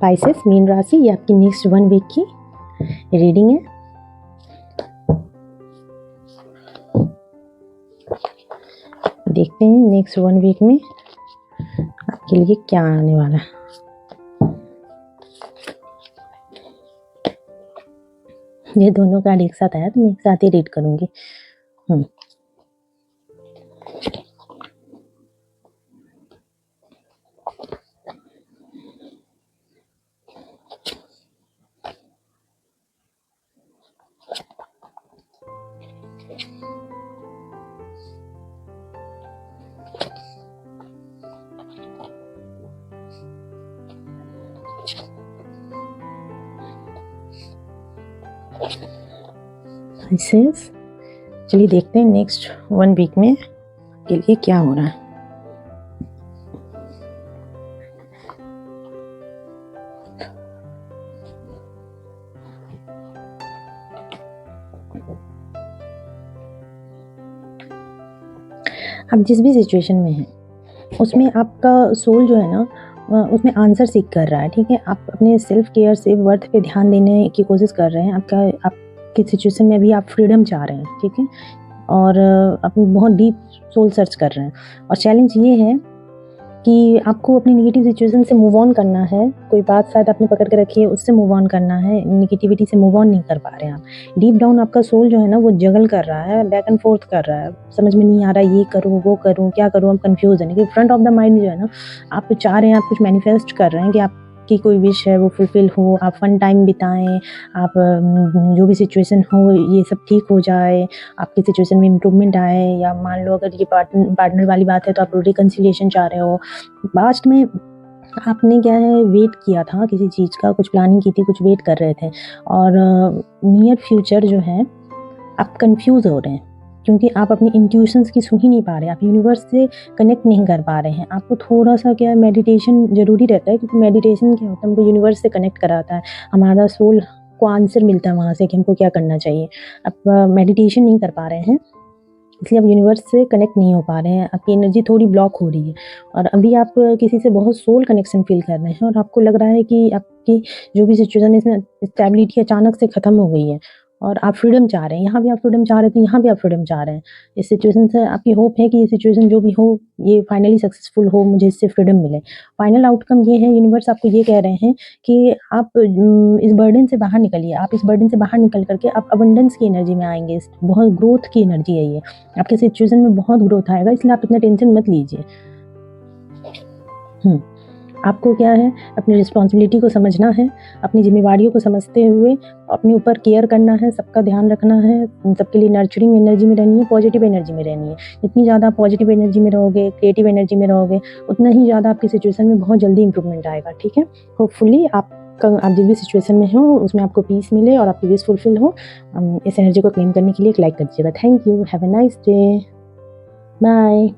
पाइसेस मीन राशि, ये आपकी नेक्स्ट 1 वीक की रीडिंग है। देखते हैं नेक्स्ट 1 वीक में आपके लिए क्या आने वाला है। ये दोनों कार्ड एक साथ आया तो मैं एक साथ ही रीड करूंगी। चलिए देखते हैं नेक्स्ट 1 वीक में के लिए क्या हो रहा है। आप जिस भी सिचुएशन में हैं उसमें आपका सोल जो है ना, उसमें आंसर सीख कर रहा है। ठीक है, आप अपने सेल्फ केयर से वर्थ पे ध्यान देने की कोशिश कर रहे हैं। आपकी सिचुएशन में भी आप फ्रीडम चाह रहे हैं। ठीक है, और अपनी बहुत डीप सोल सर्च कर रहे हैं। और चैलेंज ये है कि आपको अपनी नेगेटिव सिचुएशन से मूव ऑन करना है। कोई बात शायद आपने पकड़ के रखी है, उससे मूव ऑन करना है। नेगेटिविटी से मूव ऑन नहीं कर पा रहे हैं आप। डीप डाउन आपका सोल जो है ना, वो जगल कर रहा है, बैक एंड फोर्थ कर रहा है। समझ में नहीं आ रहा, ये करूँ वो करूँ क्या करूँ, आप कंफ्यूज है। लेकिन फ्रंट ऑफ द माइंड जो है ना, आप चाह रहे हैं, आप कुछ मैनिफेस्ट कर रहे हैं कि आपकी कोई विश है वो फुलफिल हो, आप फन टाइम बिताएं, आप जो भी सिचुएशन हो ये सब ठीक हो जाए, आपकी सिचुएशन में इम्प्रूवमेंट आए। या मान लो अगर ये पार्टनर वाली बात है तो आप रिकन्सिलिएशन चाह रहे हो। पास्ट में आपने क्या है, वेट किया था किसी चीज़ का, कुछ प्लानिंग की थी, कुछ वेट कर रहे थे। और नियर फ्यूचर जो है आप कंफ्यूज हो रहे हैं, क्योंकि आप अपनी इंट्यूशंस की सुन ही नहीं पा रहे, आप यूनिवर्स से कनेक्ट नहीं कर पा रहे हैं। आपको थोड़ा सा क्या है, मेडिटेशन ज़रूरी रहता है, क्योंकि मेडिटेशन क्या होता है, हमको यूनिवर्स से कनेक्ट कराता है। हमारा सोल को आंसर मिलता है वहाँ से कि हमको क्या करना चाहिए। आप मेडिटेशन नहीं कर पा रहे हैं, इसलिए आप यूनिवर्स से कनेक्ट नहीं हो पा रहे हैं। आपकी एनर्जी थोड़ी ब्लॉक हो रही है, और अभी आप किसी से बहुत सोल कनेक्शन फील कर रहे हैं, और आपको लग रहा है कि आपकी जो भी सिचुएशन है इसमें स्टेबिलिटी अचानक से ख़त्म हो गई है। और आप फ्रीडम चाह रहे हैं, यहाँ भी आप फ्रीडम चाह रहे थे, यहाँ भी आप फ्रीडम चाह रहे हैं। इस सिचुएशन से आपकी होप है कि ये सिचुएशन जो भी हो ये फाइनली सक्सेसफुल हो, मुझे इससे फ्रीडम मिले। फाइनल आउटकम ये है, यूनिवर्स आपको ये कह रहे हैं कि आप इस बर्डन से बाहर निकलिए। आप इस बर्डन से बाहर निकल करके आप अबंडेंस की एनर्जी में आएंगे। बहुत ग्रोथ की एनर्जी है ये, आपके सिचुएशन में बहुत ग्रोथ आएगा, इसलिए आप इतना टेंशन मत लीजिए। आपको क्या है, अपनी रिस्पॉन्सिबिलिटी को समझना है, अपनी जिम्मेवारियों को समझते हुए अपने ऊपर केयर करना है, सबका ध्यान रखना है, सबके लिए नर्चरिंग एनर्जी में रहनी है, पॉजिटिव एनर्जी में रहनी है। जितनी ज़्यादा आप पॉजिटिव एनर्जी में रहोगे, क्रिएटिव एनर्जी में रहोगे, उतना ही ज़्यादा आपकी सिचुएशन में बहुत जल्दी इंप्रूवमेंट आएगा। ठीक है, होपफुली आप जिस भी सिचुएशन में हो उसमें आपको पीस मिले और आपकी विश फुलफिल हो। इस एनर्जी को क्लेम करने के लिए एक लाइक कर दीजिएगा। Thank you, have a nice day, bye.